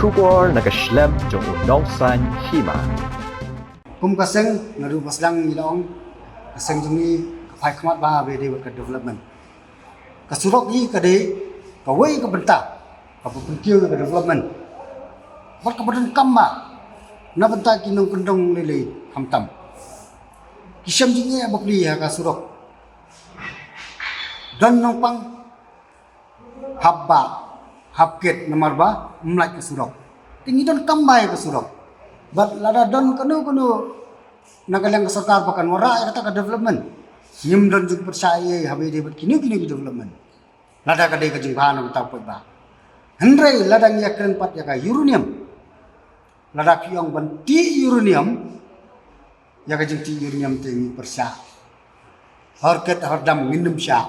出国那个 Schlemm 中农山西嘛。 Kum kaseng ngaru baslang nilong kaseng jungi kapai khamat ba be de development. Kasurok ni kade kawai ka benta ka pungkil ka development. Bat ka badan kamma na benta kinong kendong lele hamtam. Kisam jungi abakli ha kasurok. Dan nong pang habba habket nomor ba mlai kasurok. Tingi don kambai kasurok. But lada don kanu nagalang sarkar pakan wara kata ka development nyim don jug percaya habe de bat kini development lada ka de ka jing bhana ta poi ba hendrai lada ngia kren pat ya ka uranium lada kyong ban ti uranium ya ka jing ti uranium te ngi persa harket hardam ngindum sya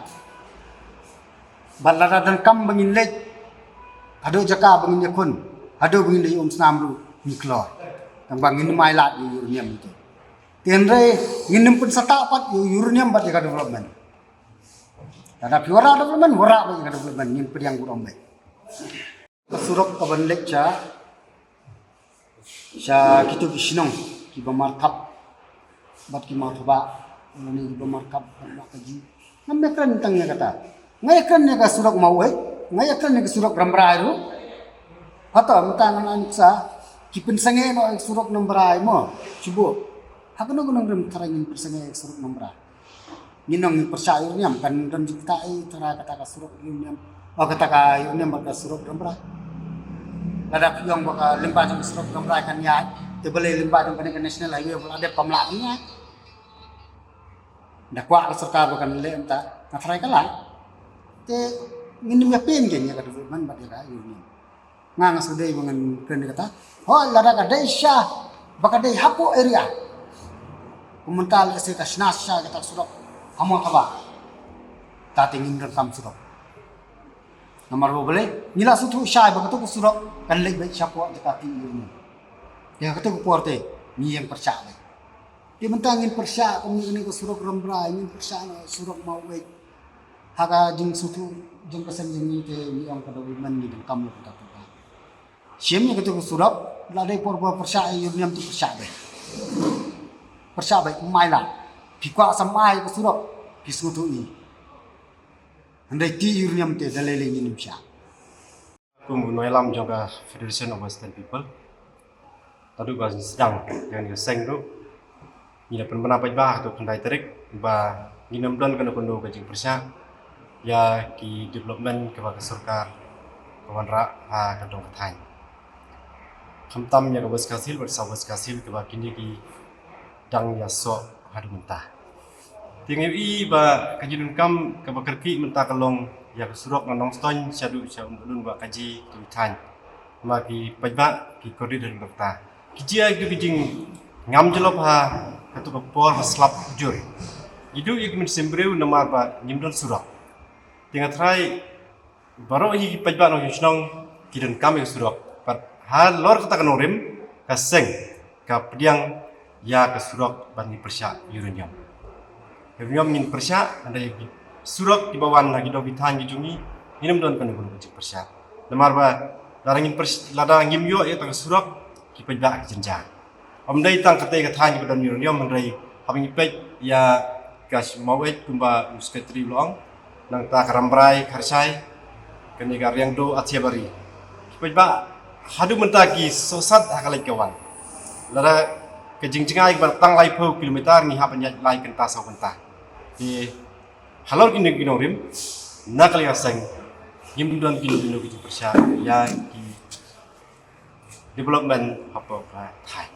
balada dan kam bangin lek ado jaka bangin yakun ado bangin de snamru niklor ang bangin mai lat uranium itu tenre nginem pun satapat uranium bat ka development ada piwara development wara ba ka development ngin pediang burong baik surok ka banlek cha kitu kisinong ki bamarkap bat ki marhaba ni bamarkap ba ka ji namekran tangnya kata ngayakran ne ka surok mau ngayakran ne ka surok ramrairu hata mutangan ansa ki pensange no surok nombrai mo cubo hakno gunung rem tarangin persange surok nombra ninong percaya urniam kan dan jikta tara kata ka surok urniam kata ka urniam baka surok nombra lada yang baka limba jong surok nombra kan ya tebele limba jong kan national highway bola ada pamlaannya dakwa sarkar bakan le enta natrai kala te nginim ya pen gen ya ka development ba dira urniam nga suday bangan kan kata lada ka desha baka dei hapo area Kumental ese ka snasya kata surok amo kaba tatingin rekam surok nomor boleh nila sutu syai begitu ku surok kan lek baik siapa dekati ini ya kata ku porte ni yang percaya dia mentangin percaya ini ku surok rembra ini percaya surok mau baik haga jing sutu jing kesan jing ni te ni ang kada wiman ni kam lo kata tu siamnya kata ku surok ladai porba percaya yurniam tu percaya baik percaya baik mai lah pikwa samai ke surok kisutu ini andai ti urniam te dalele ni nimsha kum noilam jonga Federation of Western People tadu ga sedang yang seng tu ni dapat menapai bah tu kendai terik ba nginam don kana kondo ka jing persa ya ki development ke ba sarkar kawan ra ha ka dong thai khamtam ya ka bas kasil bersawas kasil ke ba kini ki dang ya so hadu mentah tinggal ba kajidun kam ka bakerki mentah kalong ya surok nong ston syadu syadun ba kaji tutan ma ki pajba ki koridor dokta kijia ki bijing ngam jelop ha katu ka por slap jur idu ik min sembreu namar ba nyimdon surok tinggal try baro hi pajba no hisnong kidun kam ya surok pat ha lor kata kanorim ka seng ka pediang ya ke surok bani persya uranium. Uranium ngin persya ada yang surok di bawah lagi do bitan jungi minum don kan gulu persya. Lemar ba larangin persya lada ngim yo ya tang surok ki pejba jenja. Omdai tang kate ka than don uranium mendai habing pej ya gas mawet kumba usketri long nang ta karambrai karsai kenigar yang do atiabari. Ki pejba hadu mentaki sosat hakalai kawan. Lada kejing-jingai bertang lai pau kilometer ni hapanya lai kenta sau kenta di halor kini rim nak kali aseng yim don kini ki persya ya ki development apa thai